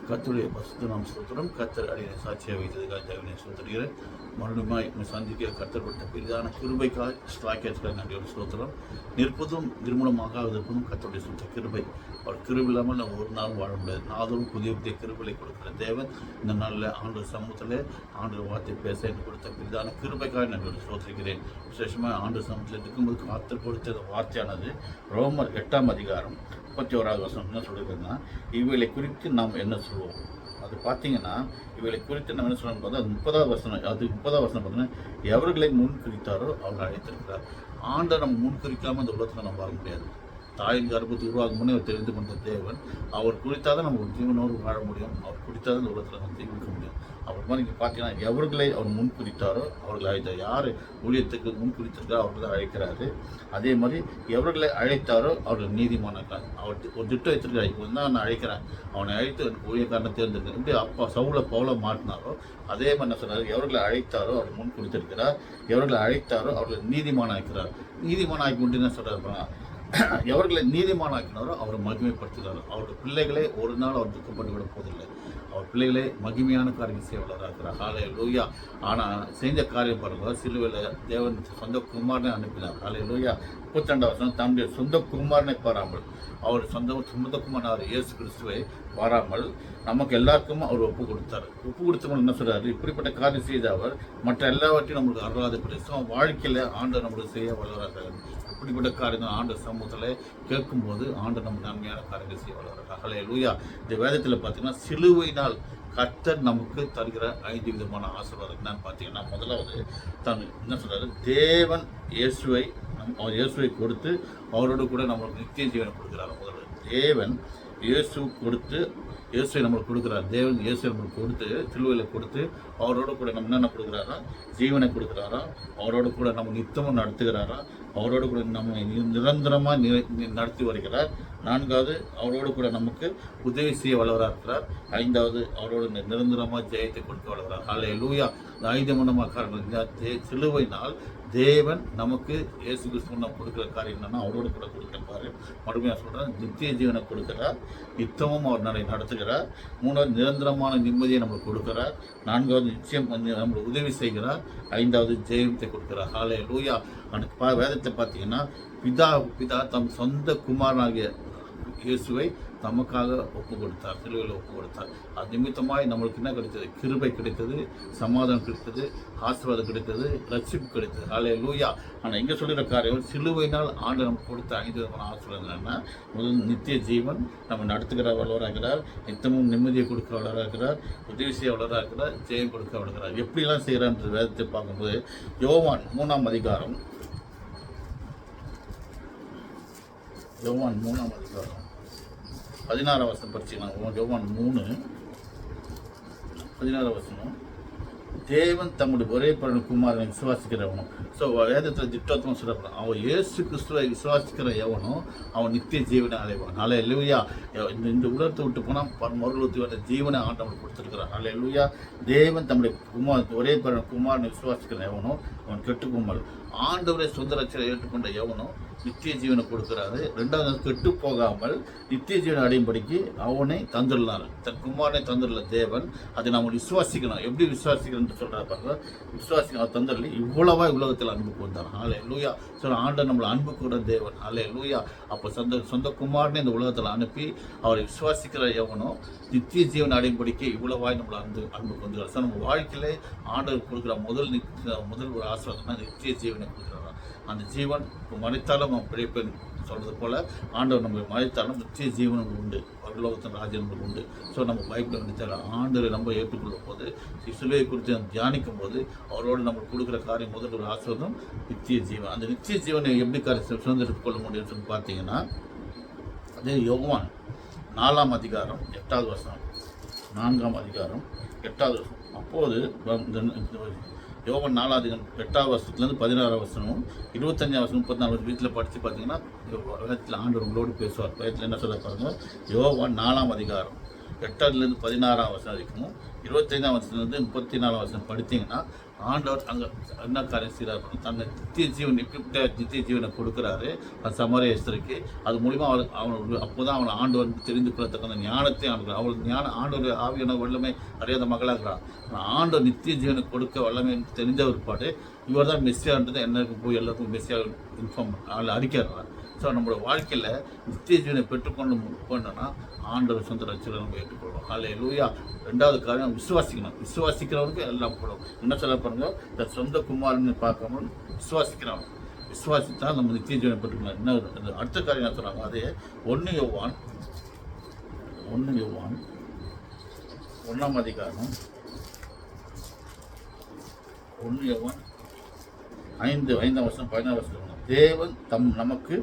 கர்த்தருடைய பரிசுத்த நாம ஸ்தோத்திரம். கர்த்தர் அடியை சாட்சியாக வைத்ததுக்காக தேவனை ஸ்தோத்திரிக்கிறேன். மறுபடியும் சந்திக்க கர்த்தர் கொடுத்த பெரிதான கிருபைக்காய் ஸ்லாக்கியத்துக்காக நன்றியோடு ஸ்தோத்திரம். நிற்பதும் நிர்மூலமாகாததும் கர்த்தருடைய சுத்த கிருபை. அவர் கிருபை இல்லாமல் நம்ம ஒரு நாள் வாழ முடியாது. நாளும் புதிய புதிய கிருபைகளை கொடுக்கிற தேவன் இந்த நாளில் ஆண்டவர் சமூகத்தில் ஆண்டவர் வார்த்தை பேச எனக்கு கொடுத்த பெரிதான கிருபைக்காக நன்றியோடு ஸ்தோத்திரிக்கிறேன். விசேஷமாக ஆண்டவர் சமூகத்தில் இருக்கும்போது கர்த்தர் கொடுத்த வார்த்தையானது ரோமர் 8ஆம் அதிகாரம் 31வது வசனம் என்ன சொல்லியிருக்குன்னா, இவைகளை குறித்து நாம் என்ன சொல்லுவோம். அது பார்த்தீங்கன்னா இவைகளை குறித்து நம்ம என்ன சொல்லணும் பார்த்தா அது 30வது வசனம். அது 30வது வசனம் பார்த்தீங்கன்னா, எவர்களை முன் குறித்தாரோ அவர்கள் அழைத்திருக்கிறார். ஆண்டை நம்ம முன் குறிக்காமல் இந்த உலகத்தில் நம்ம வர முடியாது. தாயின் கர்ப்பத்தை உருவாகும் முன்னே அவர் தெரிந்து கொண்ட தேவன். அவர் குறித்தாதான் நம்ம ஜீவனோடு வாழ முடியும். அவர் குறித்தாதான் இந்த உலகத்தில் நம்ம ஜீவிக்க முடியும். அப்புறமா நீங்கள் பார்த்தீங்கன்னா, எவர்களை அவர் முன் குறித்தாரோ அவர்களை அழைத்தார். யார் ஊழியத்துக்கு முன் குறித்திருக்காரோ அவர்களை அழைக்கிறாரு. அதே மாதிரி எவர்களை அழைத்தாரோ அவர்கள் நீதிமானாக்கார். அவர் ஒரு திட்டம் வச்சிருக்காரு. இப்போ தான் நான் அழைக்கிறேன், அவனை அழைத்து ஊழியக்காரனை தேர்ந்தெடுக்கிறேன். எப்படி அப்பா சவுல பவுல மாட்டினாரோ அதே மாதிரி என்ன சொன்னார், எவர்களை அழைத்தாரோ அவர் முன் குறித்திருக்கிறார். எவர்களை அழைத்தாரோ அவர்கள் நீதிமானாக்கிறார். நீதிமானாக்கி கொண்டு என்ன சொல்கிறார், எவர்களை நீதிமானாக்கினாரோ அவரை மகிமைப்படுத்துகிறார். அவருடைய பிள்ளைகளே ஒரு நாள் அவர் துக்கப்பட்டு விட போதில்லை. அவர் பிள்ளைகளே மகிமையான காரியம் செய்ய வளராக்கிறார். ஹல்லேலூயா. ஆனால் செஞ்ச காரியம் பாருங்க, சிலுவையில் தேவன் சொந்த குமாரனை அனுப்பினார். ஹல்லேலூயா. 32வது வசனம், தம்முடைய சொந்த குமாரனை பாராமல், அவர் சொந்த குமாரன் இயேசு கிறிஸ்துவை பாராமல் நமக்கு எல்லாருக்கும் அவர் ஒப்பு கொடுத்தார். ஒப்பு கொடுத்தவங்க என்ன சொல்றாரு, இப்படிப்பட்ட காரியம் செய்த அவர் மற்ற எல்லாவற்றையும் நம்மளுக்கு அருளாத பிரதேசம் வாழ்க்கையில் ஆண்டவர் நம்மளுக்கு செய்ய வளர்கிறார். இப்படிப்பட்ட காரியம் ஆண்டவர் சமூகத்தில் கேட்கும்போது ஆண்டவர் நம்ம நன்மையான காரியங்கள் செய்ய வளர்கிறார். ஹல்லேலூயா. இந்த வேதத்தில் பார்த்தீங்கன்னா, சிலுவையினால் கர்த்தர் நமக்கு தருகிற 5 விதமான ஆசீர்வாதம் என்னன்னு பார்த்தீங்கன்னா, முதலாவது என்ன சொல்றாரு, தேவன் இயேசுவை கொடுத்து அவரோடு கூட நம்மளுக்கு நித்திய ஜீவனை கொடுக்குறாரு. முதல்ல தேவன் இயேசுவை நம்மளுக்கு கொடுக்குறாரு. தேவன் இயேசுவை நம்மளுக்கு கொடுத்து சிலுவையில் கொடுத்து அவரோடு கூட நம்ம என்னென்ன கொடுக்குறாரா, ஜீவனை கொடுக்குறாரா, அவரோடு கூட நம்ம நித்தமும் நடத்துகிறாரா, அவரோடு கூட நம்ம நிரந்தரமாக நடத்தி வருகிறார். 4வது அவரோடு கூட நமக்கு உதவி செய்ய வளர்கிறார். 5வது அவரோடு நிரந்தரமாக ஜெயத்தை கொடுக்க வளர்கிறார். ஹல்லேலூயா. இந்த 5 மண்டமாக காரணம் சிலுவையினால் தேவன் நமக்கு இயேசு கிறிஸ்துவ நம்ம கொடுக்குற காரியம் என்னன்னா, அவரோடு கூட கொடுக்குற காரியம் மறுபடியும் சொல்கிறேன், நித்திய ஜீவனை கொடுக்குறார். நித்தமும் அவர் நடத்துகிறார். 3வது நிரந்தரமான நிம்மதியை நம்மளுக்கு கொடுக்குறார். 4வது நிச்சயம் நம்மளுக்கு உதவி செய்கிறார். 5வது ஜெயத்தை கொடுக்குறார். ஹல்லேலூயா. எனக்கு வேதத்தை பார்த்தீங்கன்னா, பிதா தம் சொந்த குமாரனாகிய இயேசுவை நமக்காக ஒப்பு கொடுத்தார். சிலுவையில் ஒப்பு கொடுத்தார். அது நிமித்தமாய் நம்மளுக்கு என்ன கிடைத்தது, கிருபை கிடைத்தது, சமாதானம் கிடைத்தது, ஆசீர்வாதம் கிடைத்தது, ரட்சிப்பு கிடைத்தது. ஹல்லேலூயா. ஆனால் எங்கே சொல்கிற காரியம், சிலுவையினால் ஆண்டு நமக்கு கொடுத்த 5 விதமான ஆசீர்வாதம் என்னன்னா, முதல் நித்திய ஜீவன் நம்ம நடத்துகிற வளராகிறார். நித்தமும் நிம்மதியை கொடுக்க வளராகிறார். உதவி செய்ய வளராகிறார். ஜெயம் கொடுக்க வளர்கிறார். எப்படிலாம் செய்கிறான்ற வேதத்தை பார்க்கும்போது, யோவான் 3ஆம் அதிகாரம் 16 வசனம் படிச்சுக்கலாம். யோவான் 3:16 வசனம், தேவன் தம்முடைய ஒரே பிறந்த குமாரனை விசுவாசிக்கிறவனும். ஸோ வேதத்தில் திட்டத்துவம் சொல்லப்படும், அவன் இயேசு கிறிஸ்துவை விசுவாசிக்கிற எவனோ அவன் நித்திய ஜீவனை அடைவான். ஹல்லேலூயா. இந்த உலகத்தை விட்டு போனால் மறுபடியும் வந்த ஜீவனை ஆண்டவன் கொடுத்துருக்கிறான். ஹல்லேலூயா. தேவன் தம்முடைய ஒரே பிறந்த குமாரனை விசுவாசிக்கிற எவனோ அவன் கெட்டுப்போமல், ஆண்டவரை சொந்த ரட்சகரை ஏற்றுக்கொண்ட எவனோ நித்திய ஜீவனை கொடுக்குறாரு. 2வது கெட்டு போகாமல் நித்திய ஜீவனை அடையும்படிக்கு அவனை தந்துள்ளார். தன் குமாரனை தந்துள்ள தேவன். அதை நம்ம விசுவாசிக்கணும். எப்படி விசுவாசிக்கணும்னு சொல்கிறார் பாருங்க. விசுவாசிக்க தந்துடல இவ்வளவா உலகத்தில் அன்புக்கு வந்தார். ஹல்லேலூயா. சொல்ல ஆண்டவர் நம்மளை அன்பு கூட தேவன். ஹல்லேலூயா. அப்போ சொந்த குமாரனை இந்த உலகத்தில் அனுப்பி அவரை விசுவாசிக்கிற எவனோ நித்திய ஜீவனை அடையும்படிக்கு இவ்வளவாய் நம்மளை அன்புக்கு வந்துடுறார். ஸோ நம்ம வாழ்க்கையிலே ஆண்டவர் கொடுக்குற முதல் ஒரு ஆசீர்வாதம்னா நித்திய ஜீவனை கொடுக்குறாரு. அந்த ஜீவன் இப்போ மறைத்தாலும் அவன் பிழைப்பேன் சொல்கிறது போல் ஆண்டவர் நம்ம மறைத்தாலும் நித்திய ஜீவனம் உண்டு. பரலோகத்தின் ராஜ்யம் உண்டு. ஸோ நம்ம பைபிள் நினைச்சால ஆண்டவரை நம்ம ஏற்றுக்கொள்ளும் போது, சிலுவையை குறித்து நம்ம தியானிக்கும் போது அவரோடு நம்ம கொடுக்குற காரியம் முதல் ஒரு ஆசீர்வாதம் நித்திய ஜீவன். அந்த நித்திய ஜீவனை எப்படி சுதந்திரத்துக் கொள்ள முடியும்னு சொல்லி பார்த்தீங்கன்னா, அதே யோவான் 4ஆம் அதிகாரம் 8வது வசனம், 4ஆம் அதிகாரம் 8வது வசனம். அப்போது யோவான் 4ஆம் அதிகாரம் 8வது வசனத்துலேருந்து 16ஆம் வசனமும் 25ஆம் வசனம் 34 வீட்டில் படித்து பார்த்தீங்கன்னா, வேதத்தில் ஆண்டவர் உங்களோடு பேசுவார். வேதத்தில் என்ன சொல்ல பாருங்க, யோவான் 4ஆம் அதிகாரம் 8லேருந்து 16ஆம் வசனம் வரைக்கும் 25ஆம் வசனத்துலேருந்து 34ஆம் வசனம் படித்தீங்கன்னா ஆண்டவர் அங்கே என்ன காரியம் செய்கிறார், தன்னை நித்திய ஜீவன் இப்படிப்பட்ட நித்திய ஜீவனை கொடுக்குறாரு அந்த சமாரிய எஸ்தருக்கு. அது மூலிமா அவனுக்கு அப்போ தான் அவனை ஆண்டவர் தெரிந்து கொள்ளத்தக்க அந்த ஞானத்தை அவளுக்கு ஆண்டவர் ஆவியான வல்லமை அறியாத மகளாகிறான். ஆண்டவர் நித்திய ஜீவனை கொடுக்க வல்லமை தெரிஞ்ச ஒரு பாடு இவர் தான் மெஸ்ஸியான்றது என்னருக்கு போய் எல்லாருக்கும் மெஸ்ஸியா இன்ஃபார்ம் அறிக்கிறார். ஸோ நம்மளோட வாழ்க்கையில் நித்திய ஜீவனை பெற்றுக்கொண்டு போனோன்னா ஆண்டவர் சொந்த ரட்சகரை நம்ம ஏற்றுக்கொள்வோம். அல்லேலூயா. ரெண்டாவது காரியம் விசுவாசிக்கணும். விசுவாசிக்கிறவனுக்கு எல்லாம் போடும். என்ன சொல்ல பாருங்க, இந்த சொந்த குமாரன்னு பார்க்காம விசுவாசிக்கிறவன் விசுவாசித்தான் நம்ம நித்திய ஜீவனை பெற்றுக்கணும். என்ன அடுத்த காரியம் என்ன சொல்கிறாங்க, அதே 1 யோவான் 1ஆம் அதிகாரம் 1 யோவான் 5ஆம் வருஷம் 14ஆம் வருஷம் தேவன் நமக்கு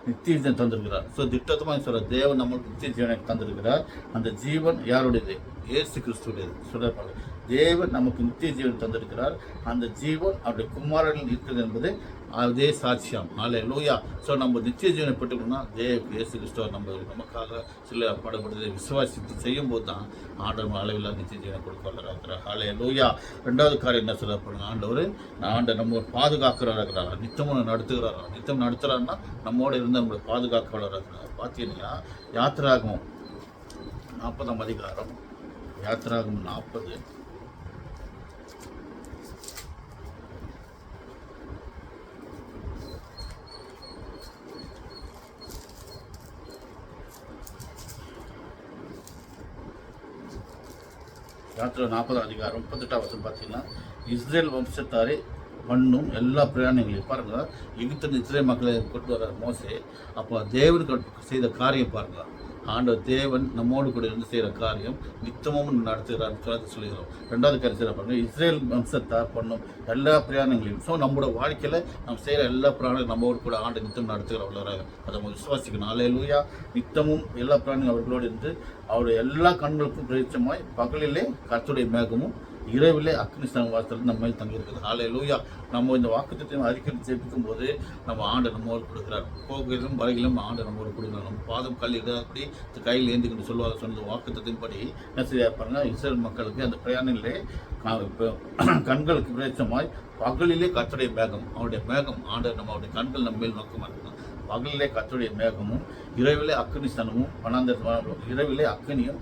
நித்திய ஜீவன் தந்திருக்கிறார். ஸோ திட்டமாக சொல்ற தேவன் நமக்கு நித்திய ஜீவனை தந்திருக்கிறார். அந்த ஜீவன் யாருடையது? இயேசு கிறிஸ்துடையது. சொல்றாரு, தேவன் நமக்கு நித்திய ஜீவன் தந்திருக்கிறார். அந்த ஜீவன் அவருடைய குமாரனில் இருக்கிறது என்பது அதே சாட்சியம். அல்லேலூயா. ஸோ நம்ம நித்திய ஜீவனை பெற்றுக்கணும்னா இயேசு கிறிஸ்துவ நமக்காக சில பாடுபடுறதை விசுவாசித்து செய்யும் போது தான் ஆண்டவர் அளவில் நித்திய ஜீவனை கொடுக்க வளர்க்கிறார். அல்லேலூயா. ரெண்டாவது காரியம் என்ன சொல்ல போடுங்க, ஆண்டவர் நம்ம பாதுகாக்கிறவராக இருக்கிறாரா, நித்தமும் நடத்துகிறாரா. நித்தம் நடத்துகிறாருன்னா நம்மோடு இருந்து நம்மளை பாதுகாக்க வளர்க்கிறார். பார்த்தீங்கன்னா யாத்திராகமம் 40ஆம் அதிகாரம், யாத்திராகமம் 40 40ஆம் அதிகாரம் 38ஆம் வசனம் பார்த்தீங்கன்னா, இஸ்ரேல் வம்சத்தாரே பண்ணும் எல்லா பிரயாணங்களையும் பாருங்கள். எகிப்திலிருந்து இஸ்ரேல் மக்களை கொண்டு வர மோசே, அப்போ தேவனுக்கு செய்த காரியம் பாருங்கள். ஆண்டவர் தேவன் நம்மோடு கூட இருந்து செய்கிற காரியம் நித்தமும் நடத்துகிறான்னு சொல்லிக்கிறோம். ரெண்டாவது காரியம் செய்கிற பாருங்கள், இஸ்ரேல் வம்சத்தார் பண்ணும் எல்லா பிரயாணங்களையும். ஸோ நம்மளோட வாழ்க்கையில் நம்ம செய்கிற எல்லா பிராணிகளும் நம்மோடு கூட ஆண்டு நித்தம் நடத்துகிறவர்களாக அதை நம்ம விசுவாசிக்கணும். அல்லேலூயா. நித்தமும் எல்லா பிராணிகளும் அவர்களோடு இருந்து அவருடைய எல்லா கண்களுக்கும் பிரச்சமாய் பகலிலே கர்த்தருடைய மேகமும் இரவிலே அக்னிஸ்தலம் வாசல் நம்ம மேல் தங்கியிருக்குது. அல்லேலூயா. நம்ம இந்த வாக்குத்தத்தம் அறிக்கை ஜெபிக்கும் போது நம்ம ஆண்டு நம்மோடு கொடுக்குறார். போகிலும் வரையிலும் ஆண்டு நம்மோடு கொடுக்குறார். நம்ம பாதம் கல்லிடப்படி கையில் ஏந்திக்கிட்டு சொல்லுவாங்க. சொன்னது வாக்குத்தத்தின்படி என்ன செய்ய பாருங்க, இஸ்ரேல் மக்களுக்கு அந்த பிரயாணிலே கண்களுக்கு பிரேச்சமாய் பகலிலே கர்த்தருடைய மேகம், அவருடைய மேகம் ஆண்டு நம்ம அவருடைய கண்கள் நம்ம மேல் நோக்கமாக இருக்கணும். பகலிலே கர்த்தருடைய மேகமும் இரவிலே அக்னிஸ்தலமும் இரவிலே அக்னியும்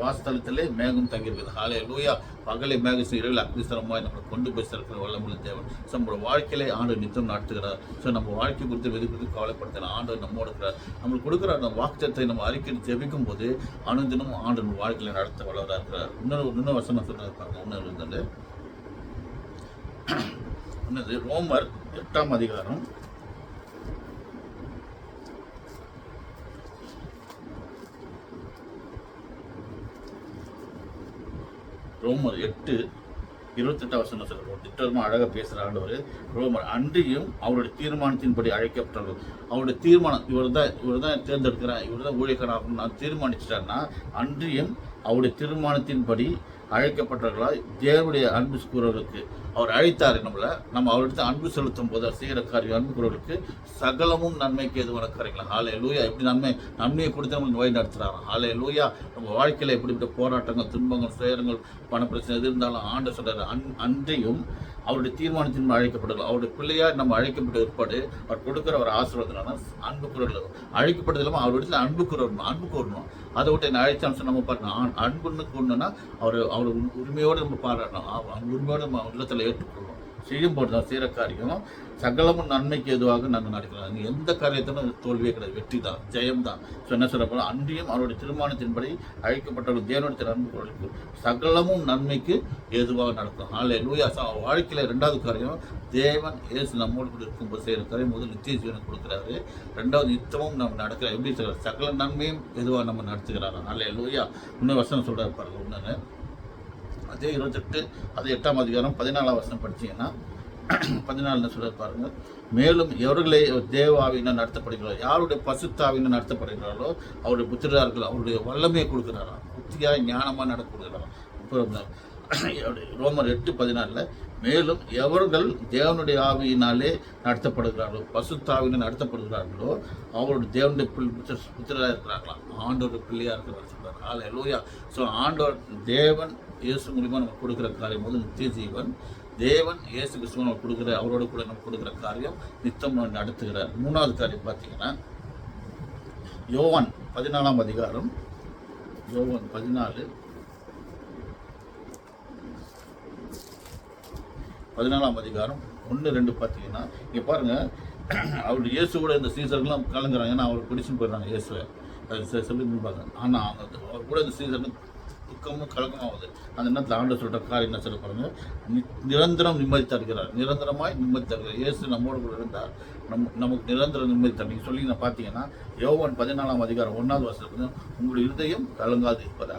வாசஸ்தலத்திலே மேகம் தங்கியிருக்குது. அல்லேலூயா. பகலை மேகம் இரவில் அக்னிஸ்தலமாய் நம்மளை கொண்டு போய் சேர்க்கிற வல்லமுள்ள தேவன். ஸோ நம்மளோட வாழ்க்கையிலே ஆண்டு நித்தம் நடத்துகிறார். ஸோ நம்ம வாழ்க்கை குறித்து வெதுக்கு கவலைப்படுத்தலாம். ஆண்டு நம்மோடு இருக்கிறார். நம்மளுக்கு கொடுக்குற அந்த வாக்குத்தத்தை நம்ம அறிக்கை ஜெபிக்கும் போது அனுதினம் ஆண்டு நம்ம வாழ்க்கையில் நடத்த வளராக இருக்கிறார். இன்னொரு வசனம் சொல்லியிருப்பாங்க. இன்னொரு ரோமர் 8ஆம் அதிகாரம் 8:28 வசனம் சொல்கிறோம். திட்டமாக அழகாக பேசுகிற ஆண்டவர் ரோமர் அன்றியும் அவருடைய தீர்மானத்தின்படி அழைக்கப்பட்டார்கள். அவருடைய தீர்மானம் இவர் தான் தேர்ந்தெடுக்கிறார், இவர் தான் ஊழியக்காரன் நான் தீர்மானிச்சிட்டாருன்னா அன்றியும் அவருடைய தீர்மானத்தின்படி அழைக்கப்பட்டவர்களால் தேவனுடைய அன்பு கூறவர்களுக்கு அவர் அழைத்தார். நம்ம அவர்கிட்ட அன்பு செலுத்தும் போது செய்கிற காரியம் அன்பு கூறவர்களுக்கு சகலமும் நன்மைக்கு எதுவான காரியங்களா. அல்லேலூயா. எப்படி நன்மையை கொடுத்து நம்மளுக்கு வழி நடத்துகிறாங்க. அல்லேலூயா. நம்ம வாழ்க்கையில் எப்படிப்பட்ட போராட்டங்கள், துன்பங்கள், துயரங்கள், பணப்பிரச்சனை எது இருந்தாலும் ஆண்டு சொல்கிறார் அன்றையும் அவருடைய தீர்மானத்தின் அழைக்கப்படலாம். அவருடைய பிள்ளையார் நம்ம அழைக்கப்பட்ட ஏற்பாடு அவர் கொடுக்குற ஒரு ஆசீர்வாதம் அன்பு குரல் அழைக்கப்பட்டது இல்லாமல் அவருடைய அன்பு கூறணும். அதை விட்டு என்ன அழைச்சான்னு நம்ம பாருங்க. அன்புன்னு கூடணும்னா அவர் உரிமையோடு நம்ம பாராட்டணும். உரிமையோடு நம்ம உள்ளத்தில் ஏற்றுக்கொள்ளணும். செய்யும்போது தான் செய்கிற காரியம் சகலமும் நன்மைக்கு எதுவாக நாங்கள் நடக்கிறோம். எந்த காரியத்திலும் தோல்வியே கிடையாது, வெற்றி தான், ஜெயம் தான். ஸோ என்ன சொல்லப்போனா அன்றியும் அவருடைய தீர்மானத்தின்படி அழைக்கப்பட்டவர்கள் தேவனுடைய அன்பு சகலமும் நன்மைக்கு எதுவாக நடக்கும். அல்லேலூயா. வாழ்க்கையில் ரெண்டாவது காரியம் தேவன் இயேசு நம்மோடு கூட இருக்கும்போது செய்கிற காரியம் முதல் நித்திய ஜீவனை கொடுக்குறாரு. ரெண்டாவது நித்தமும் நம்ம நடக்கிற எப்படி சொல்கிறார், சகல நன்மையும் எதுவாக நம்ம நடத்துகிறாரா. அல்லேலூயா. இன்னும் வசனம் சொல்கிறார் பாருங்க. ஒன்று அதே 8ஆம் அதிகாரம் 14ஆம் வசனம் படித்தீங்கன்னா 14 சொல்ல பாருங்க. மேலும் எவர்களை தேவாவின நடத்தப்படுகிறாரோ, யாருடைய பசுத்தாவின நடத்தப்படுகிறாரோ அவருடைய புத்திரர்கள் அவருடைய வல்லமையை கொடுக்குறாராம். புத்தியாக ஞானமாக நடக்க கொடுக்குறாராம். ரோமர் 8:14 மேலும் எவர்கள் தேவனுடைய ஆவியினாலே நடத்தப்படுகிறார்களோ, பசுத்தாவினால் நடத்தப்படுகிறார்களோ, அவருடைய தேவனுடைய புத்திரராக இருக்கிறார்களாம். ஆண்டோட பிள்ளையாக இருக்கிறார் சொல்றாரு. ஹல்லேலூயா. ஸோ ஆண்டவர் தேவன் இயேசு மூலியமாக நமக்கு கொடுக்குற காரியம் வந்து நித்திய ஜீவன். தேவன் இயேசு கிறிஸ்துவ நமக்கு கொடுக்குற, அவரோட கூட நமக்கு கொடுக்குற காரியம் நித்தம் நடத்துகிறார். மூணாவது காரியம் பார்த்தீங்கன்னா யோவான் 14ஆம் அதிகாரம், யோவான் 14ஆம் அதிகாரம் 1-2 பார்த்தீங்கன்னா, இங்கே பாருங்கள், அவர் இயேசு கூட இந்த சீசர்கள்லாம் கலங்குறாங்க. ஏன்னா அவர் பிடிச்சுன்னு போயிடுறாங்க இயேசுவை, அது சொல்லி நிற்பாங்க. ஆனால் அவர் கூட இந்த சீசர்கள் துக்கமும் கலக்கமாகுது. அந்த நேரத்தில் ஆண்டவர் சொல்கிற காரியம் என்ன சொல்ல பாருங்க, நிரந்தரம் நிம்மதி தருகிறார். நிரந்தரமாய் நிம்மதி தருகிறார். இயேசு நம்மோடு கூட இருந்தார், நமக்கு நிரந்தர நிம்மதி தரு. நீங்கள் சொல்லி பார்த்தீங்கன்னா யோவான் 14ஆம் அதிகாரம் 1வது வசனம், உங்களுடைய இருதயம் கலங்காது இருப்பதாக.